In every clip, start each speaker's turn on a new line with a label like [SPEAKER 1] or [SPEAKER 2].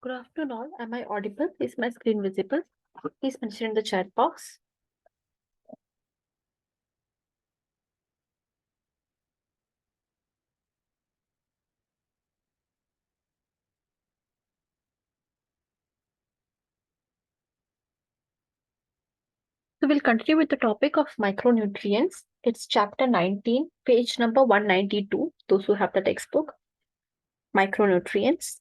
[SPEAKER 1] Good afternoon all. Am I audible? Is my screen visible? Please mention in the chat box. So we'll continue with the topic of micronutrients. It's chapter 19, page number 192. Those who have the textbook. Micronutrients.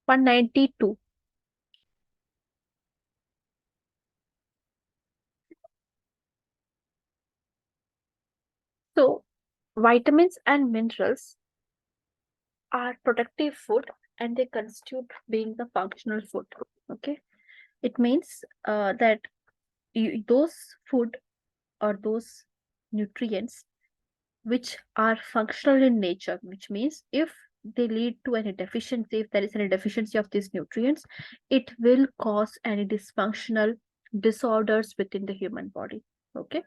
[SPEAKER 1] One 192. So vitamins and minerals are protective food and they constitute being the functional food. Okay. It means that those food or those nutrients which are functional in nature, which means if they lead to any deficiency, if there is any deficiency of these nutrients, it will cause any dysfunctional disorders within the human body. Okay.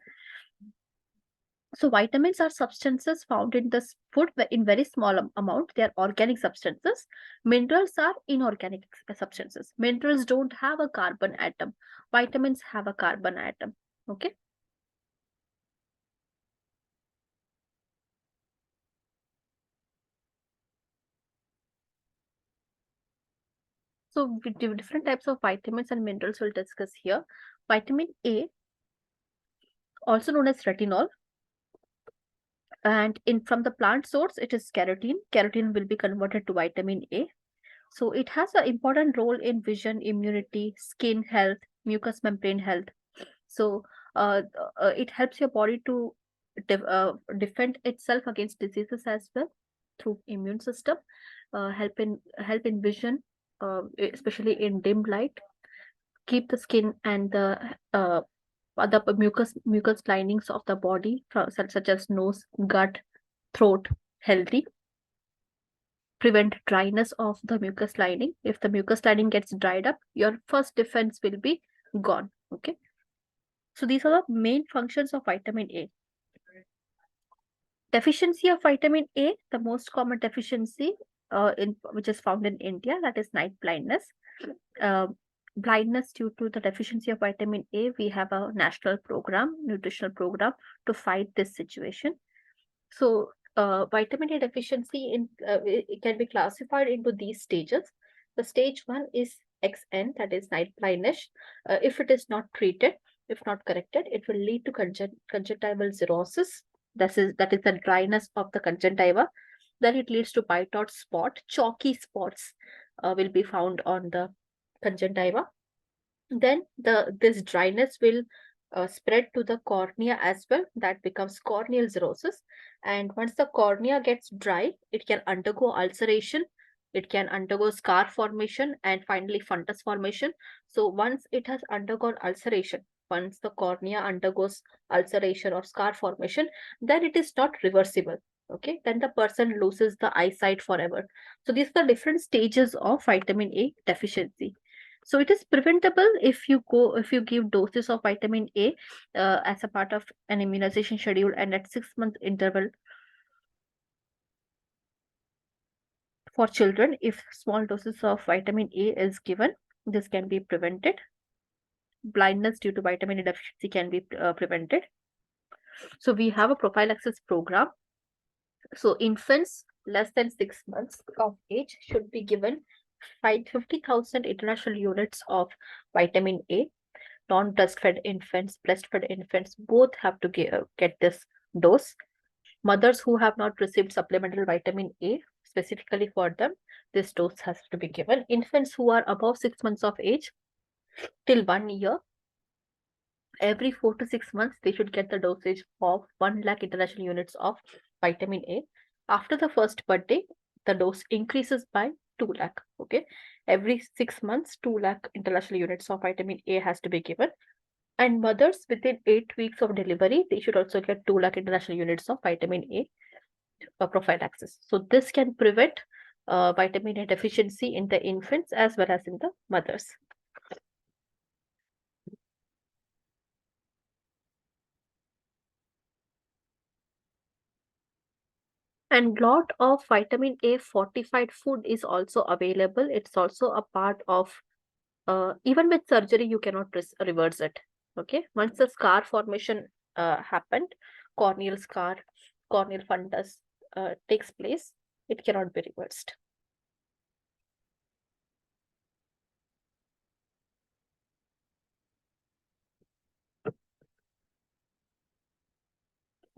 [SPEAKER 1] So vitamins are substances found in the food in very small amount. They are organic substances. Minerals are inorganic substances. Minerals don't have a carbon atom. Vitamins have a carbon atom. Okay. So different types of vitamins and minerals we'll discuss here. Vitamin A, also known as retinol, and in from the plant source, it is keratin. Keratin will be converted to vitamin A. So it has an important role in vision, immunity, skin health, mucous membrane health. So it helps your body to defend itself against diseases as well through immune system. Help in vision, especially in dim light. Keep the skin and the mucous linings of the body, such as nose, gut, throat, healthy. Prevent dryness of the mucous lining. If the mucous lining gets dried up, your first defense will be gone. Okay. So these are the main functions of vitamin A. Deficiency of vitamin A, the most common deficiency which is found in India, that is night blindness. Uh, Blindness due to the deficiency of vitamin A, we have a national program, nutritional program to fight this situation. So vitamin A deficiency it can be classified into these stages. The stage 1 is XN, that is night blindness. If it is not treated, if not corrected, it will lead to conjunctival cirrhosis. That is the dryness of the conjunctiva. Then it leads to white out spot, chalky spots will be found on the conjunctiva. Then this dryness will spread to the cornea as well. That becomes corneal cirrhosis. And once the cornea gets dry, it can undergo ulceration, it can undergo scar formation, and finally fundus formation. So once it has undergone ulceration, once the cornea undergoes ulceration or scar formation, then it is not reversible. Okay, then the person loses the eyesight forever. So these are the different stages of vitamin A deficiency. So it is preventable if you give doses of vitamin A as a part of an immunization schedule and at 6 month interval for children. If small doses of vitamin A is given, this can be prevented. Blindness due to vitamin A deficiency can be prevented. So we have a prophylaxis program. So infants less than 6 months of age should be given 50,000 international units of vitamin A. Non-breastfed infants, breastfed infants, both have to get this dose. Mothers who have not received supplemental vitamin A specifically for them, this dose has to be given. Infants who are above 6 months of age till 1 year Every 4 to 6 months, they should get the dosage of 1 lakh international units of vitamin A. After the first birthday, the dose increases by 2 lakh. Okay. Every 6 months, 2 lakh international units of vitamin A has to be given. And mothers within 8 weeks of delivery, they should also get 2 lakh international units of vitamin A prophylaxis. So this can prevent vitamin A deficiency in the infants as well as in the mothers. And lot of vitamin A fortified food is also available. It's also a part of, even with surgery, you cannot reverse it. Okay. Once the scar formation happened, corneal scar, corneal fundus takes place, it cannot be reversed.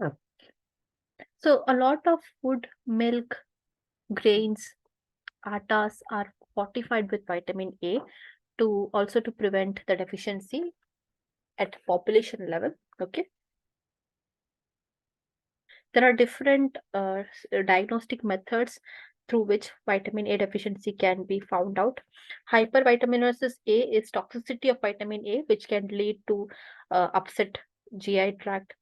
[SPEAKER 1] Yeah. So a lot of food, milk, grains, attas are fortified with vitamin A to also to prevent the deficiency at population level. Okay. There are different diagnostic methods through which vitamin A deficiency can be found out. Hypervitaminosis A is toxicity of vitamin A, which can lead to upset GI tract,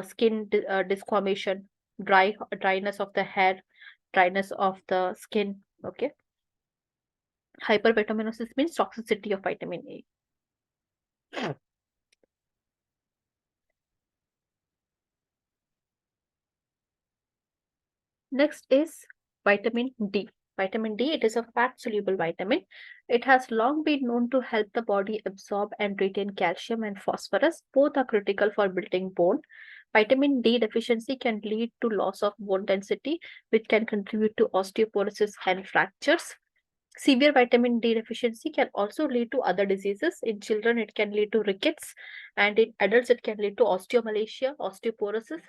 [SPEAKER 1] skin disformation, dryness of the hair, dryness of the skin. Okay, hypervitaminosis means toxicity of vitamin A. Next is vitamin D. Vitamin D, it is a fat soluble vitamin. It has long been known to help the body absorb and retain calcium and phosphorus. Both are critical for building bone. Vitamin D deficiency can lead to loss of bone density, which can contribute to osteoporosis and fractures. Severe vitamin D deficiency can also lead to other diseases. In children, it can lead to rickets, and in adults, it can lead to osteomalacia, osteoporosis.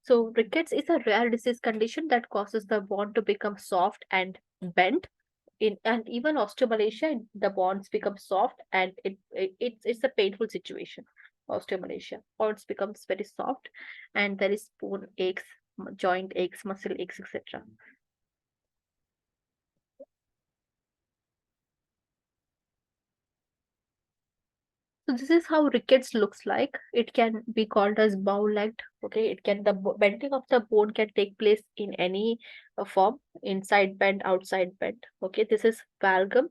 [SPEAKER 1] So, rickets is a rare disease condition that causes the bone to become soft and bent. And even osteomalacia, the bones become soft, and it's a painful situation. Osteomalacia, bones becomes very soft, and there is bone aches, joint aches, muscle aches, etc. So this is how rickets looks like. It can be called as bow-legged. Okay, it can bending of the bone can take place in any form, inside bend, outside bend. Okay, this is valgum,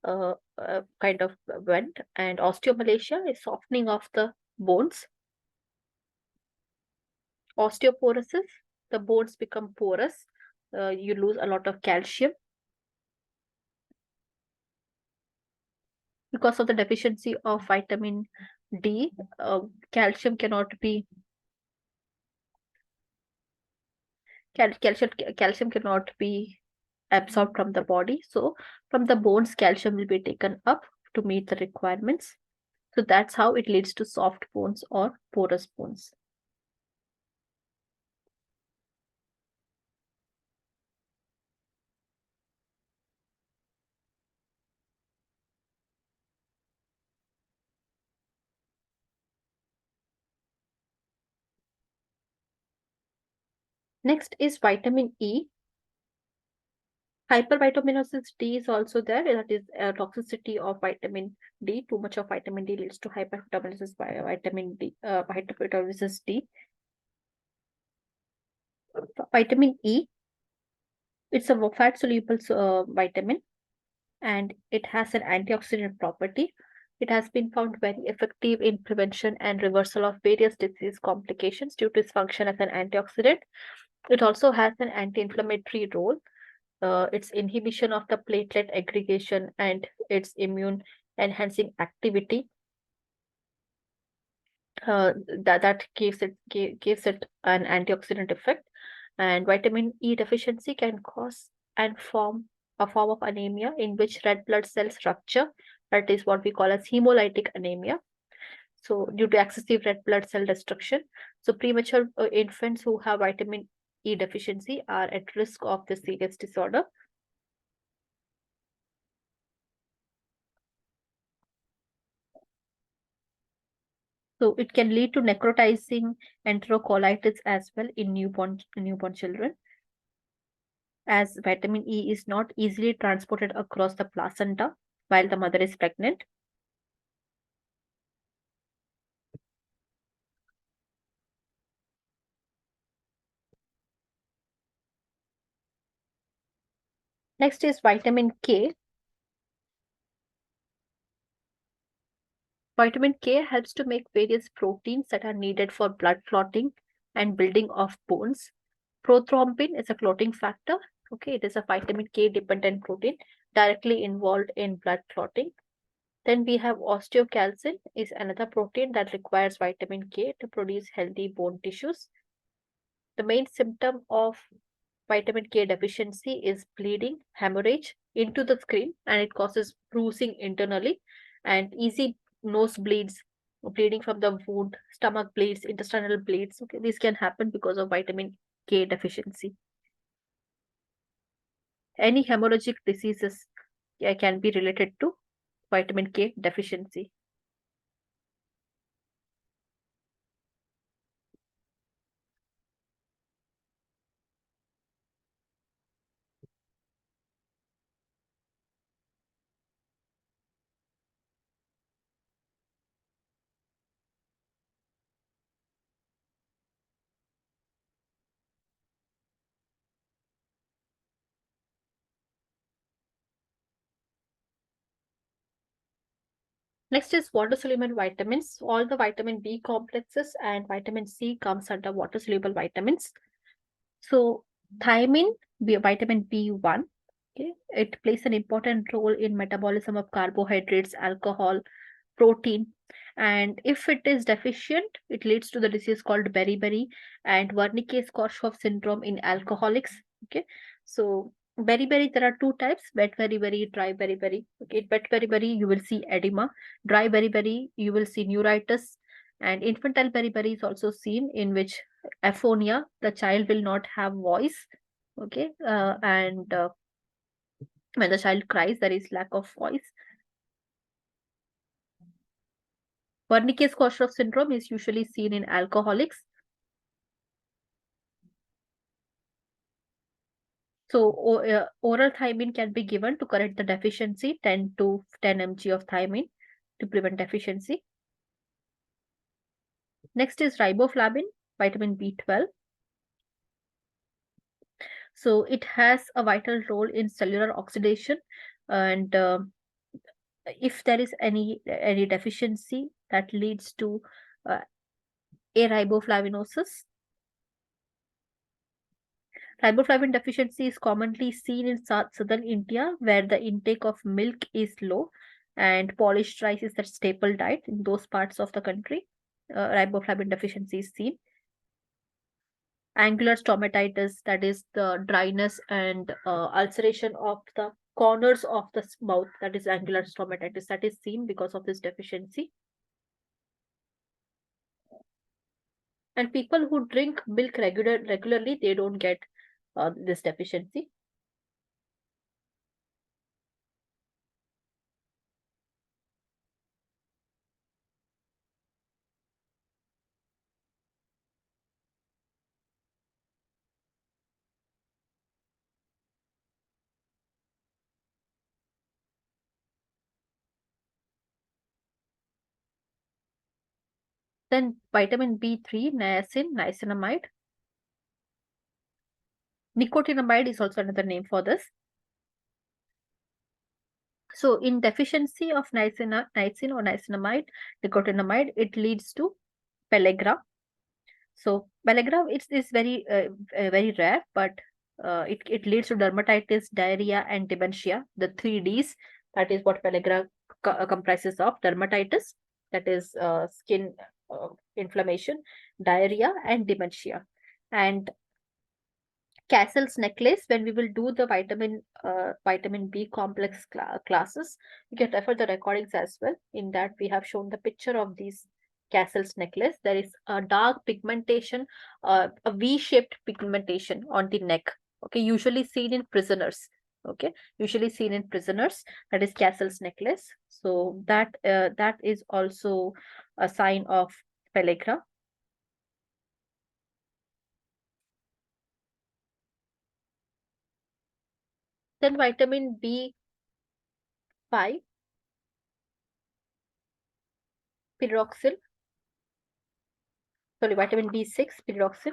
[SPEAKER 1] kind of bend, and osteomalacia is softening of the bones. Osteoporosis, the bones become porous. You lose a lot of calcium because of the deficiency of vitamin D. Calcium cannot be calcium cannot be absorbed from the body. So from the bones, calcium will be taken up to meet the requirements. So that's how it leads to soft bones or porous bones. Next is vitamin E. Hypervitaminosis D is also there. That is a toxicity of vitamin D. Too much of vitamin D leads to hypervitaminosis by vitamin D. Hypervitaminosis D. Vitamin E. It's a fat soluble vitamin, and it has an antioxidant property. It has been found very effective in prevention and reversal of various disease complications due to its function as an antioxidant. It also has an anti-inflammatory role. Its inhibition of the platelet aggregation and its immune enhancing activity, that gives it an antioxidant effect. And vitamin E deficiency can cause and form a form of anemia in which red blood cells rupture. That is what we call as hemolytic anemia. So due to excessive red blood cell destruction, so premature infants who have vitamin E deficiency are at risk of this serious disorder. So it can lead to necrotizing enterocolitis as well in newborn children, as vitamin E is not easily transported across the placenta while the mother is pregnant. Next is vitamin K. Vitamin K helps to make various proteins that are needed for blood clotting and building of bones. Prothrombin is a clotting factor. Okay, it is a vitamin K dependent protein directly involved in blood clotting. Then we have osteocalcin is another protein that requires vitamin K to produce healthy bone tissues. The main symptom of vitamin K deficiency is bleeding, hemorrhage into the skin, and it causes bruising internally and easy nose bleeds, bleeding from the wound, stomach bleeds, intestinal bleeds. Okay, these can happen because of vitamin K deficiency. Any hemorrhagic diseases can be related to vitamin K deficiency. Next is water soluble vitamins. All the vitamin B complexes and vitamin C comes under water soluble vitamins. So thiamine, vitamin B1, okay, it plays an important role in metabolism of carbohydrates, alcohol, protein. And if it is deficient, it leads to the disease called beriberi and Wernicke-Korsakoff syndrome in alcoholics. Okay, so beriberi, there are two types: wet beriberi, dry beriberi. Okay, wet beriberi you will see edema, dry beriberi you will see neuritis, and infantile beriberi is also seen, in which aphonia, the child will not have voice. Okay, and when the child cries, there is lack of voice. Wernicke's-Korsakoff syndrome is usually seen in alcoholics. So oral thiamine can be given to correct the deficiency, 10 to 10 mg of thiamine to prevent deficiency. Next is riboflavin, vitamin B12. So it has a vital role in cellular oxidation, and if there is any deficiency, that leads to uh, ariboflavinosis. Riboflavin deficiency is commonly seen in southern India, where the intake of milk is low and polished rice is the staple diet in those parts of the country. Riboflavin deficiency is seen. Angular stomatitis, that is the dryness and ulceration of the corners of the mouth, that is angular stomatitis, that is seen because of this deficiency. And people who drink milk regularly, they don't get this deficiency. Then vitamin B3, niacinamide. Nicotinamide is also another name for this. So in deficiency of niacin or niacinamide, nicotinamide, it leads to pellagra. So pellagra is very rare, but it leads to dermatitis, diarrhea, and dementia. The 3 Ds, that is what pellagra comprises of: dermatitis, that is skin inflammation, diarrhea, and dementia. And Castle's necklace, when we will do the vitamin B complex classes, you can refer the recordings as well. In that, we have shown the picture of these Castle's necklace. There is a dark pigmentation, a V-shaped pigmentation on the neck. Okay, usually seen in prisoners. Okay, usually seen in prisoners. That is Castle's necklace. So that is also a sign of pellagra. Then vitamin B5, pyridoxine. Sorry, vitamin B6, pyridoxine.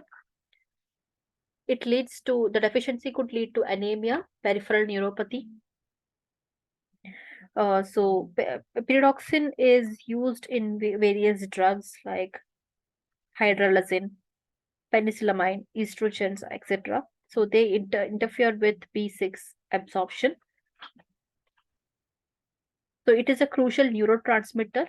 [SPEAKER 1] It leads to, the deficiency could lead to anemia, peripheral neuropathy. Pyridoxine is used in various drugs like hydralazine, penicillamine, estrogens, etc. So they interfere with B6 absorption. So it is a crucial neurotransmitter.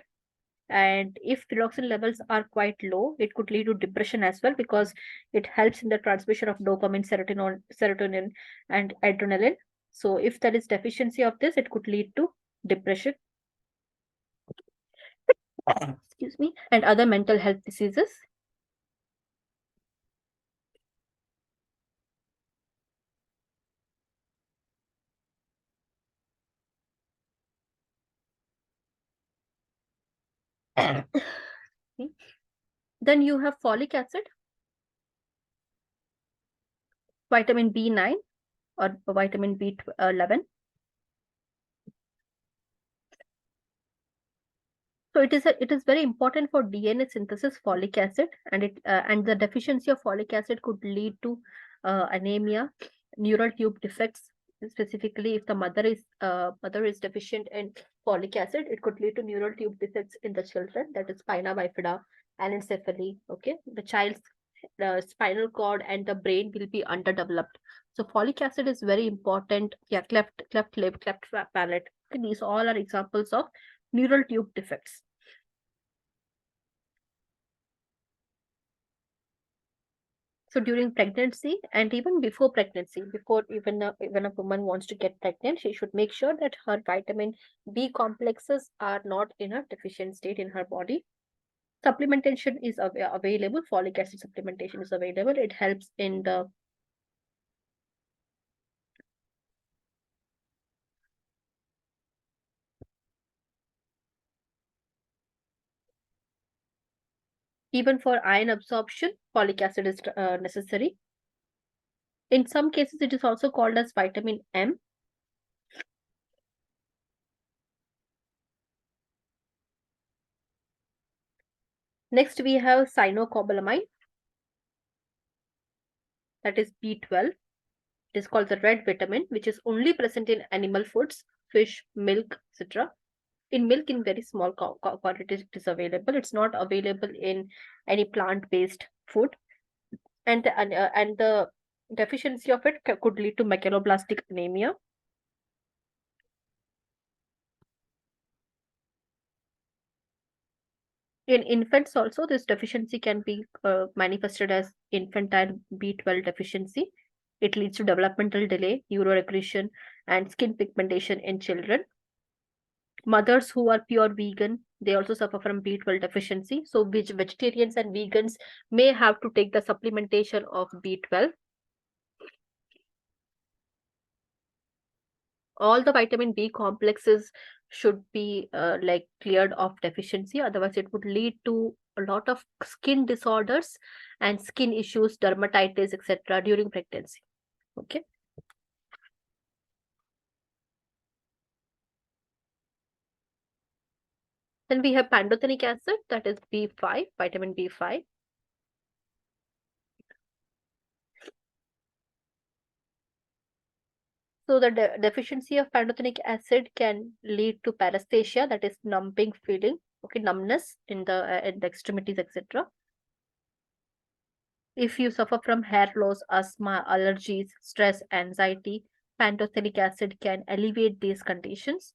[SPEAKER 1] And if pyridoxine levels are quite low, it could lead to depression as well, because it helps in the transmission of dopamine, serotonin, and adrenaline. So if there is deficiency of this, it could lead to depression, excuse me, and other mental health diseases. Then you have folic acid, vitamin B9 or vitamin B11. So it is very important for DNA synthesis, folic acid, and the deficiency of folic acid could lead to anemia, neural tube defects. Specifically, if the mother is deficient in folic acid, it could lead to neural tube defects in the children. That is spina bifida, anencephaly. Okay, the child's spinal cord and the brain will be underdeveloped. So folic acid is very important. Yeah, cleft lip, cleft palate. These all are examples of neural tube defects. So during pregnancy and even before pregnancy, before even a woman wants to get pregnant, she should make sure that her vitamin B complexes are not in a deficient state in her body. Supplementation is available. Folic acid supplementation is available. It helps in the even for iron absorption, folic acid is necessary. In some cases, it is also called as vitamin M. Next, we have cyanocobalamin, that is B12. It is called the red vitamin, which is only present in animal foods, fish, milk, etc. In milk, in very small quantities, it is available. It's not available in any plant-based food, and the deficiency of it could lead to megaloblastic anemia. In infants also, this deficiency can be manifested as infantile B12 deficiency. It leads to developmental delay, neuroregression, and skin pigmentation in children. Mothers who are pure vegan, they also suffer from B12 deficiency. So which vegetarians and vegans may have to take the supplementation of B12. All the vitamin B complexes should be like cleared of deficiency. Otherwise, it would lead to a lot of skin disorders and skin issues, dermatitis, etc. during pregnancy. Okay. Then we have pantothenic acid, that is B5, vitamin B5. So the deficiency of pantothenic acid can lead to paresthesia, that is numbing feeling, okay, numbness in the extremities, etc. If you suffer from hair loss, asthma, allergies, stress, anxiety, pantothenic acid can alleviate these conditions.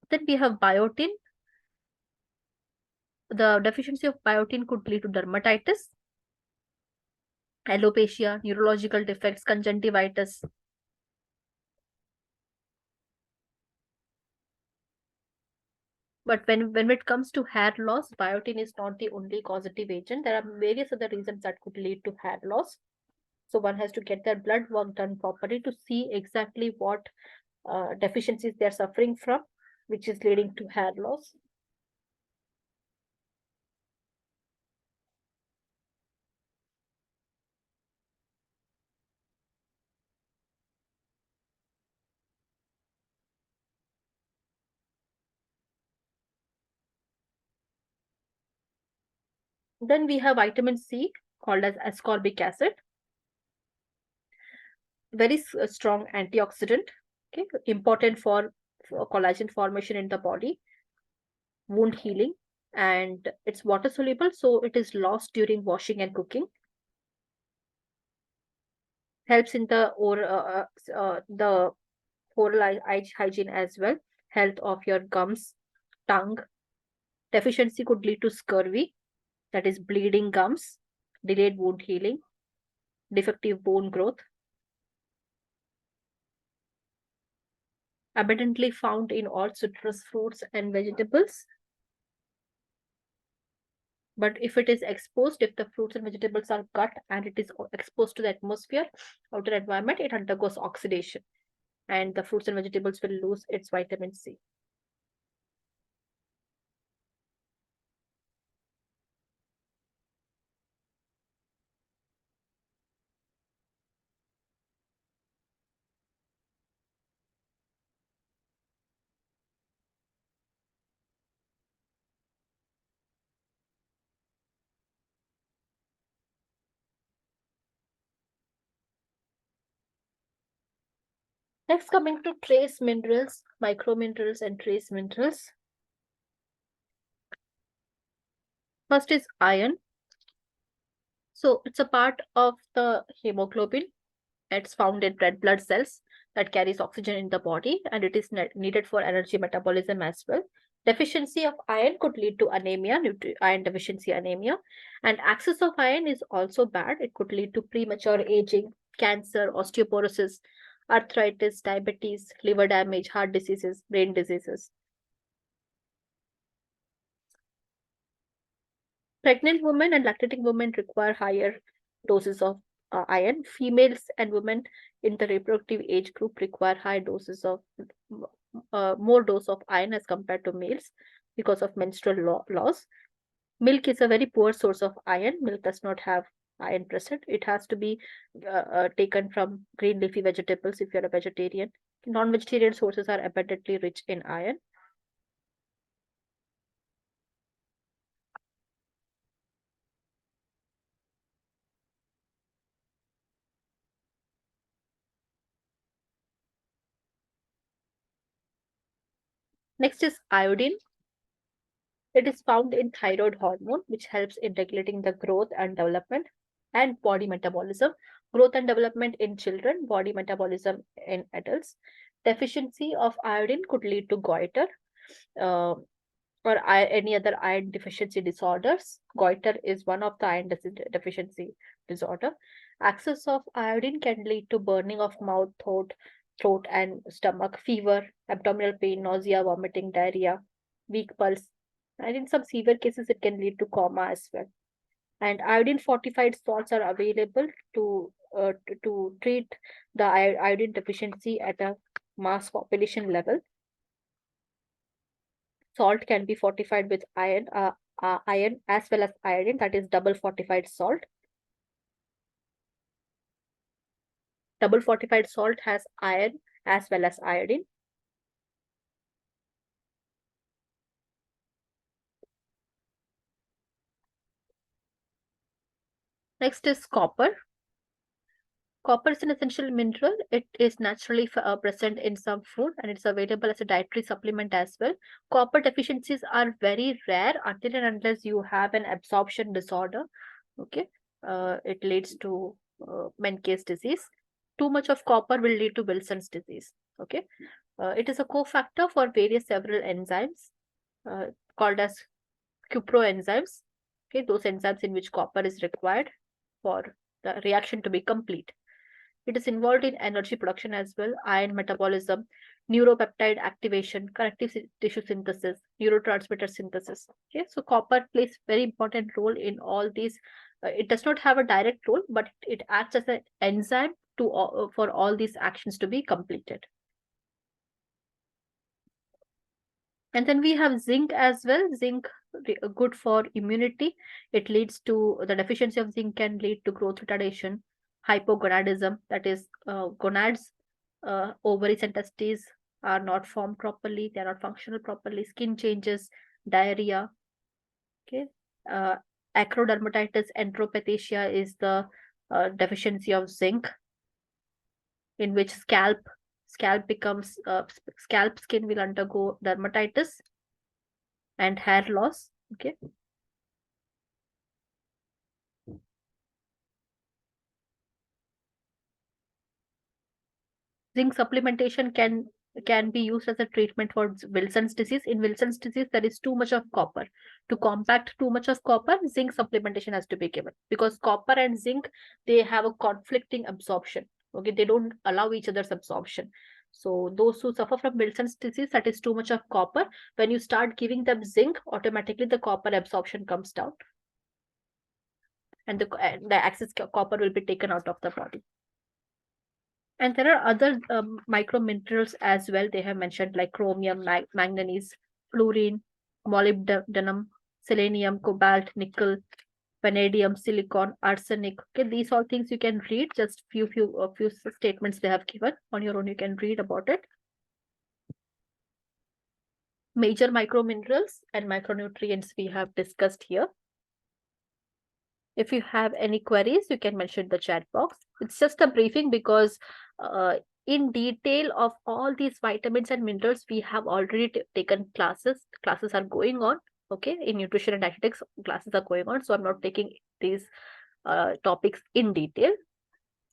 [SPEAKER 1] Then we have biotin. The deficiency of biotin could lead to dermatitis, alopecia, neurological defects, conjunctivitis. But when it comes to hair loss, biotin is not the only causative agent. There are various other reasons that could lead to hair loss. So one has to get their blood work done properly to see exactly what deficiencies they're suffering from, which is leading to hair loss. Then we have vitamin C, called as ascorbic acid, very strong antioxidant, okay, important for collagen formation in the body, wound healing, and it's water soluble, so it is lost during washing and cooking. Helps in the oral hygiene as well, health of your gums, tongue. Deficiency could lead to scurvy, that is bleeding gums, delayed wound healing, defective bone growth. Abundantly found in all citrus fruits and vegetables. But if it is exposed, if the fruits and vegetables are cut and it is exposed to the atmosphere, outer environment, it undergoes oxidation and the fruits and vegetables will lose its vitamin C. Next, coming to trace minerals, microminerals, and trace minerals. First is iron. So it's a part of the hemoglobin. It's found in red blood cells that carries oxygen in the body, and it is needed for energy metabolism as well. Deficiency of iron could lead to anemia, iron deficiency anemia, and excess of iron is also bad. It could lead to premature aging, cancer, osteoporosis, arthritis, diabetes, liver damage, heart diseases, brain diseases. Pregnant women and lactating women require higher doses of iron. Females and women in the reproductive age group require high doses of more dose of iron as compared to males because of menstrual loss. Milk is a very poor source of iron. Milk does not have iron present. It has to be taken from green leafy vegetables if you're a vegetarian. Non-vegetarian sources are abundantly rich in iron. Next is iodine. It is found in thyroid hormone, which helps in regulating the growth and development and body metabolism. Growth and development in children, body metabolism in adults. Deficiency of iodine could lead to goiter uh, or any other iron deficiency disorders. Goiter is one of the iron deficiency disorder. Excess of iodine can lead to burning of mouth, throat and stomach, fever, abdominal pain, nausea, vomiting, diarrhea, weak pulse, and in some severe cases, it can lead to coma as well. And iodine fortified salts are available to treat the iodine deficiency at a mass population level. Salt can be fortified with iron as well as iodine, that is double fortified salt. Double fortified salt has iron as well as iodine. Next is copper. Copper is an essential mineral. It is naturally present in some food and it's available as a dietary supplement as well. Copper deficiencies are very rare until and unless you have an absorption disorder. Okay, it leads to Menkes disease. Too much of copper will lead to Wilson's disease. Okay, it is a cofactor for various several enzymes uh, called as cuproenzymes. Okay, those enzymes in which copper is required for the reaction to be complete. It is involved in energy production as well, iron metabolism, neuropeptide activation, connective tissue synthesis, neurotransmitter synthesis. Okay, so copper plays very important role in all these. It does not have a direct role, but it acts as an enzyme for all these actions to be completed. And then we have zinc as well. Zinc good for immunity. It leads to the deficiency of zinc can lead to growth retardation, hypogonadism, that is gonads, ovaries and testes are not formed properly, they are not functional properly, skin changes, diarrhea. Okay. Uh, Acrodermatitis enteropathiasia is the deficiency of zinc, in which scalp skin will undergo dermatitis and hair loss. Okay. Zinc supplementation can be used as a treatment for Wilson's disease. In Wilson's disease, there is too much of copper. To combat too much of copper, zinc supplementation has to be given, because copper and zinc, they have a conflicting absorption. Okay, they don't allow each other's absorption. So those who suffer from Wilson's disease, that is too much of copper, when you start giving them zinc, automatically the copper absorption comes down, and the excess copper will be taken out of the body. And there are other micro minerals as well. They have mentioned like chromium, manganese, fluorine, molybdenum, selenium, cobalt, nickel, vanadium, silicon, arsenic. Okay, these all things you can read. Just few statements they have given on your own. You can read about it. Major micro minerals and micronutrients we have discussed here. If you have any queries, you can mention the chat box. It's just a briefing because in detail of all these vitamins and minerals, we have already taken classes. Classes are going on. Okay, in nutrition and dietetics, classes are going on. So I'm not taking these topics in detail.